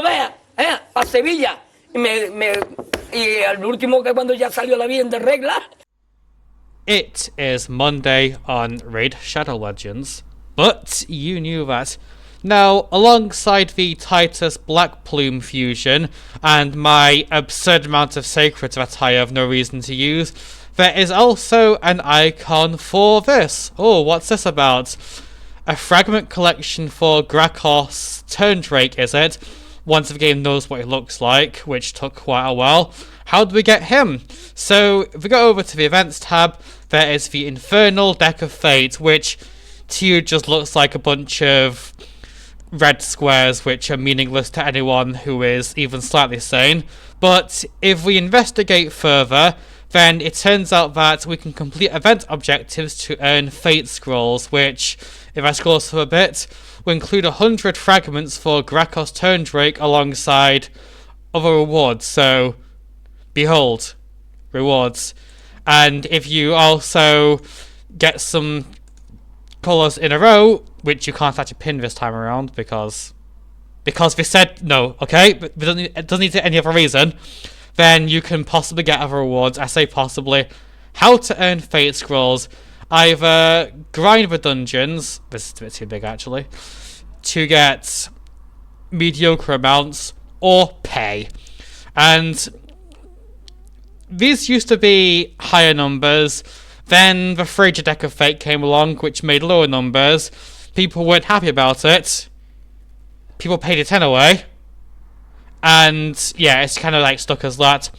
no veas, a Sevilla. Y al último que cuando ya salió la bien de regla. It is Monday on Raid Shadow Legends, but you knew that. Now, alongside the Titus Black Plume fusion and my absurd amount of sacred that I have no reason to use, there is also an icon for this. Oh, what's this about? A fragment collection for GRACCHOS Turndrake, is it? Once the game knows what he looks like, which took quite a while. How do we get him? So, if we go over to the events tab, there is the Infernal Deck of Fate, which to you just looks like a bunch of red squares which are meaningless to anyone who is even slightly sane. But if we investigate further, then it turns out that we can complete event objectives to earn Fate Scrolls, which, if I scroll for a bit, will include 100 fragments for GRACCHOS Turndrake alongside other rewards. So, behold, rewards. And if you also get some colours in a row, which you can't actually pin this time around because they said no, okay? But it doesn't need any other reason. Then you can possibly get other rewards. I say possibly. How to earn Fate Scrolls. Either grind the dungeons, this is a bit too big actually, to get mediocre amounts, or pay. And these used to be higher numbers. Then the Fragile Deck of Fate came along, which made lower numbers. People weren't happy about it. People paid it anyway. And yeah, it's kind of like stuck as that.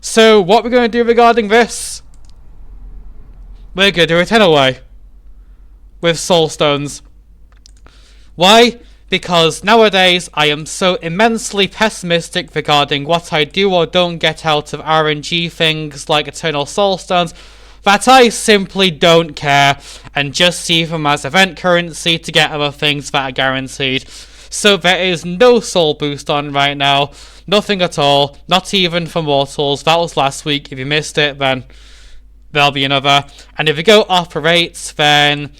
So what we're going to do regarding this? We're going to do it anyway. With Soulstones. Why? Because nowadays I am so immensely pessimistic regarding what I do or don't get out of RNG things like Eternal Soulstones that I simply don't care and just see them as event currency to get other things that are guaranteed. So there is no soul boost on right now, nothing at all, not even for mortals. That was last week. If you missed it, then there'll be another. And if we go off the rates, then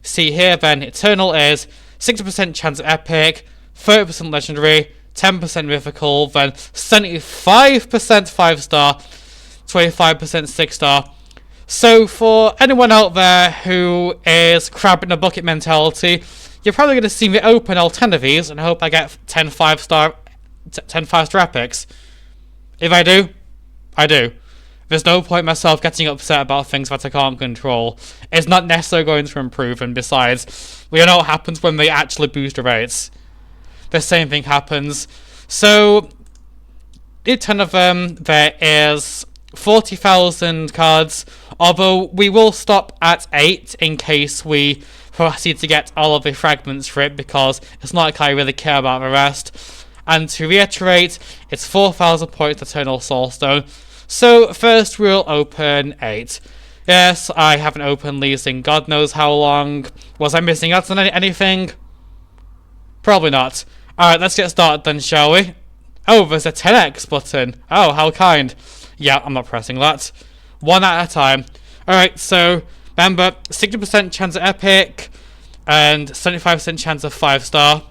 see here, then Eternal is 60% chance of epic, 30% legendary, 10% mythical, then 75% 5-star, 25% 6-star. So for anyone out there who is crab in a bucket mentality, you're probably going to see me open all 10 of these and hope I get 10 5-star epics. If I do, I do. There's no point myself getting upset about things that I can't control. It's not necessarily going to improve, and besides, we know what happens when they actually boost the rates. The same thing happens. So, in 10 of them, there is 40,000 cards, although we will stop at 8 in case we proceed to get all of the fragments for it, because it's not like I really care about the rest. And to reiterate, it's 4,000 points Eternal Soulstone. So first we'll open 8. Yes, I haven't opened these in God knows how long. Was I missing out on anything? Probably not. Alright, let's get started then, shall we? Oh, there's a 10x button. Oh, how kind. Yeah, I'm not pressing that. One at a time. Alright, so remember, 60% chance of epic and 75% chance of 5-star.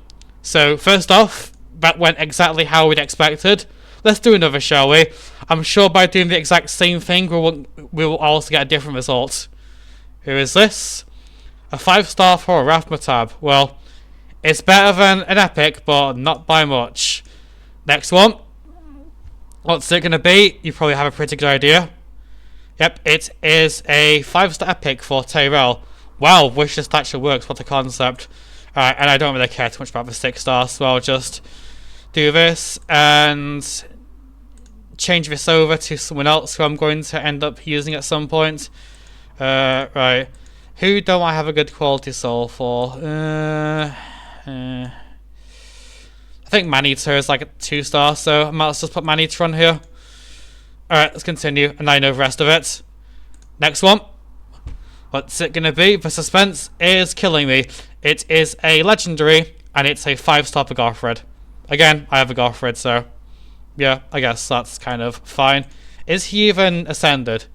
So first off, that went exactly how we'd expected. Let's do another, shall we? I'm sure by doing the exact same thing, we will also get a different result. Who is this? A 5-star for a Rathmatab. Well, it's better than an epic, but not by much. Next one. What's it going to be? You probably have a pretty good idea. Yep, it is a 5-star epic for Tyrell. Wow, wish this actually works. What a concept. Alright, and I don't really care too much about the 6-star, so I'll just do this and change this over to someone else who I'm going to end up using at some point. Right. Who don't I have a good quality soul for? I think Maneater is like a 2-star, so I might as well just put Maneater on here. Alright, let's continue, and I know the rest of it. Next one. What's it going to be? The suspense is killing me. It is a legendary, and it's a 5-star for Gothred. Again, I have a Gothred, so yeah, I guess that's kind of fine. Is he even ascended?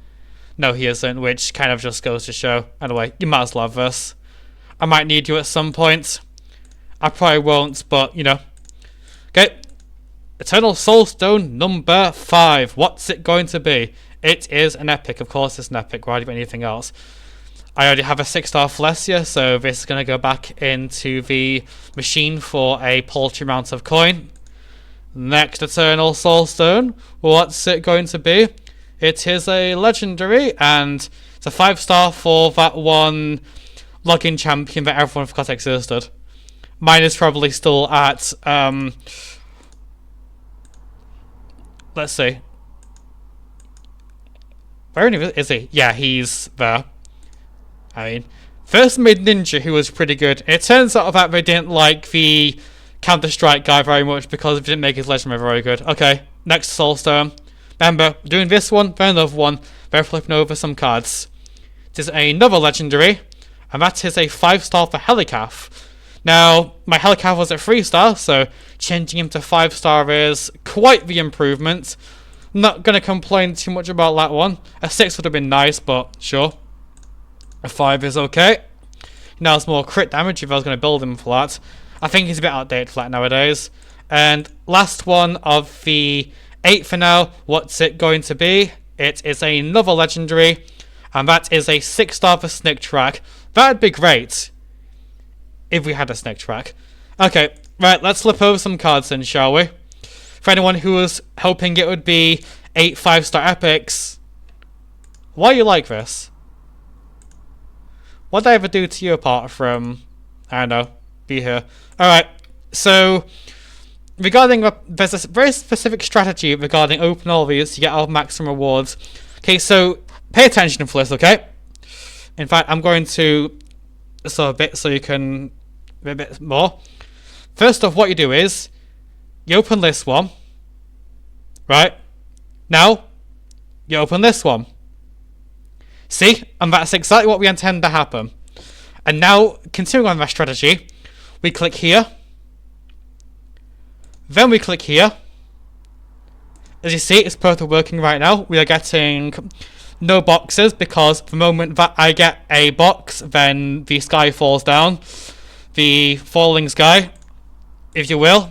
No, he isn't, which kind of just goes to show. Anyway, you might as well have this. I might need you at some point. I probably won't, but, you know. Okay, Eternal Soulstone number 5. What's it going to be? It is an epic. Of course it's an epic. Why do you want anything else? I already have a 6-star Flesia, so this is going to go back into the machine for a paltry amount of coin. Next Eternal Soulstone. What's it going to be? It is a legendary, and it's a 5-star for that one login champion that everyone forgot existed. Mine is probably still at, let's see. Where is he? Yeah, he's there. I mean, first made Ninja, who was pretty good. It turns out that they didn't like the Counter-Strike guy very much because it didn't make his legendary very good. Okay, next Soulstone. Remember, doing this one, then another one. They're flipping over some cards. It is another legendary, and that is a 5-star for Helicath. Now, my Helicath was a 3-star, so changing him to 5-star is quite the improvement. Not going to complain too much about that one. A 6 would have been nice, but sure. A 5 is okay. Now it's more crit damage if I was going to build him for that. I think he's a bit outdated for that nowadays. And last one of the 8 for now. What's it going to be? It is another legendary, and that is a 6-star for Snick Track. That'd be great if we had a Snick Track. Okay, right, let's flip over some cards then, shall we? For anyone who was hoping it would be 8 5-star epics, why are you like this? What did I ever do to you apart from, I don't know, be here? Alright, so regarding, there's a very specific strategy regarding open all these to get our maximum rewards. Okay, so pay attention for this, okay? In fact, I'm going to a bit so you can a bit more. First off, what you do is you open this one, right? Now you open this one. See, and that's exactly what we intend to happen. And now, continuing on that strategy, we click here, then we click here. As you see, it's perfectly working right now. We are getting no boxes because the moment that I get a box, then the sky falls down. The falling sky, if you will.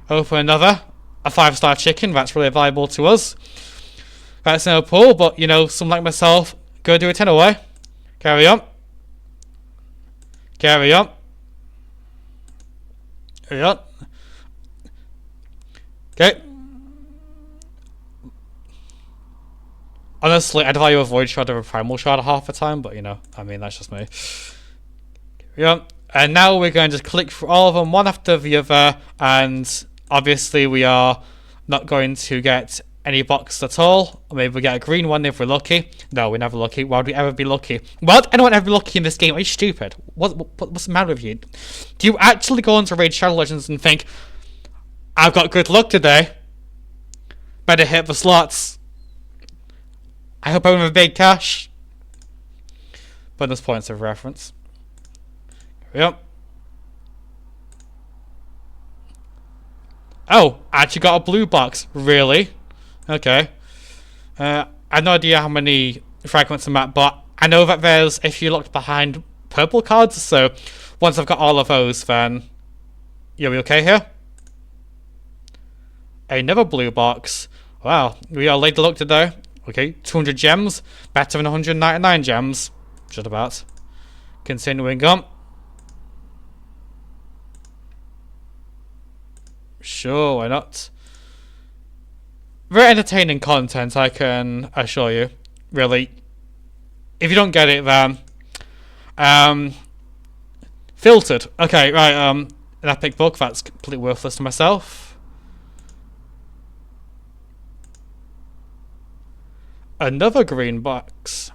Open another, a 5-star chicken. That's really valuable to us. That's no pull, but you know, someone like myself, go do it anyway. Carry on. Carry on. Carry on. Okay. Honestly, I'd value a Void Shard over a Primal Shard half the time, but you know, I mean, that's just me. Yeah. And now we're going to just click through all of them one after the other, and obviously we are not going to get any box at all. Or maybe we get a green one if we're lucky. No, we're never lucky. Why would we ever be lucky? Why would anyone ever be lucky in this game? Are you stupid? What's the matter with you? Do you actually go into Raid Shadow Legends and think, I've got good luck today, better hit the slots, I hope I win with big cash? Bonus points of reference. Yep. Oh, I actually got a blue box. Really? Okay. I have no idea how many fragments I'm at, but I know that there's, if you looked behind purple cards, so once I've got all of those, then you'll be okay here. Another blue box. Wow, we are late to look today. Okay, 200 gems. Better than 199 gems. Just about. Continuing on. Sure, why not? Very entertaining content, I can assure you. Really. If you don't get it, then filtered. Okay, right, an epic book, that's completely worthless to myself. Another green box.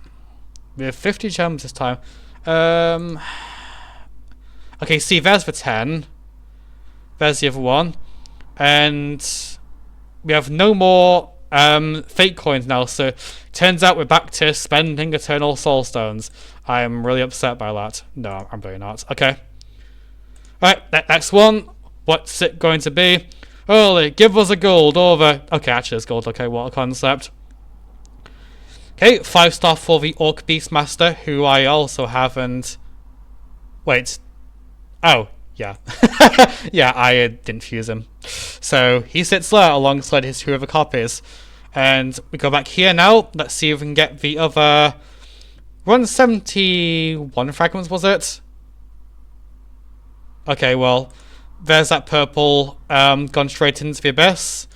We have 50 gems this time. Okay, see, there's the 10. There's the other one. And we have no more fake coins now, so turns out we're back to spending Eternal Soulstones. I am really upset by that. No, I'm really not. Okay. Alright, next one. What's it going to be? Holy, give us a gold over. Okay, actually, it's gold. Okay, what a concept. Okay, 5-star for the Orc Beastmaster, who I also haven't. Wait. Oh, Yeah. Yeah, I didn't fuse him. So he sits there alongside his 2 other copies. And we go back here now. Let's see if we can get the other 171 fragments, was it? Okay, well, there's that purple gone straight into the abyss.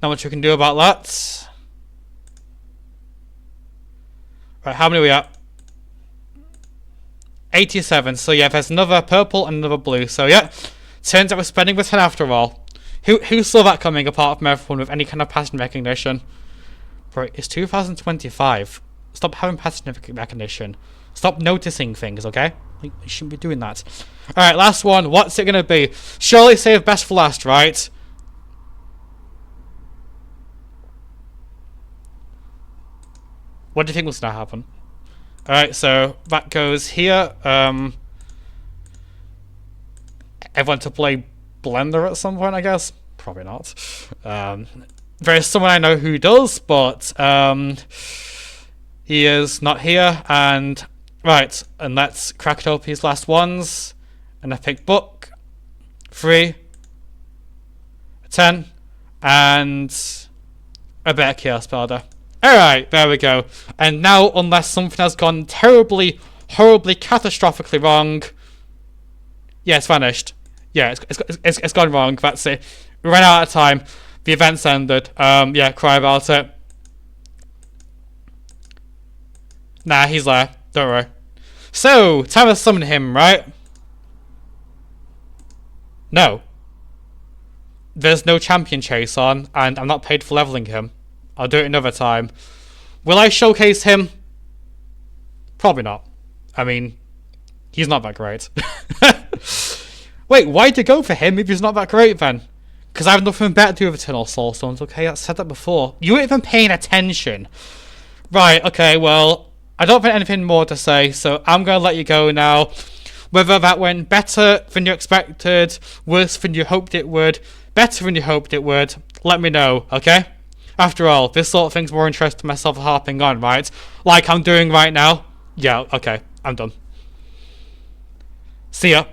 Not much we can do about that. Right, how many are we at? 87. So yeah, there's another purple and another blue. So yeah, turns out we're spending the 10 after all. Who saw that coming apart from everyone with any kind of pattern recognition? Bro, it's 2025. Stop having pattern recognition. Stop noticing things, okay? You shouldn't be doing that. Alright, last one. What's it gonna be? Surely save best for last, right? What do you think was gonna happen? Alright, so that goes here. Everyone to play Blender at some point, I guess? Probably not. There is someone I know who does, but he is not here. And right, and let's crack it up his last ones. And I pick book 3, 10, and a better chaos powder. Alright, there we go. And now, unless something has gone terribly, horribly, catastrophically wrong. Yeah, it's vanished. Yeah, it's gone wrong. That's it. We ran out of time. The event's ended. Yeah, cry about it. Nah, he's there. Don't worry. So, time to summon him, right? No. There's no champion chase on, and I'm not paid for leveling him. I'll do it another time. Will I showcase him? Probably not. I mean, he's not that great. Wait, why'd you go for him if he's not that great then? Because I have nothing better to do with Eternal Soulstones, okay? I said that before. You weren't even paying attention. Right, okay, well, I don't have anything more to say, so I'm going to let you go now. Whether that went better than you expected, worse than you hoped it would, better than you hoped it would, let me know, okay? After all, this sort of thing's more interesting to myself harping on, right? Like I'm doing right now. Yeah, okay, I'm done. See ya.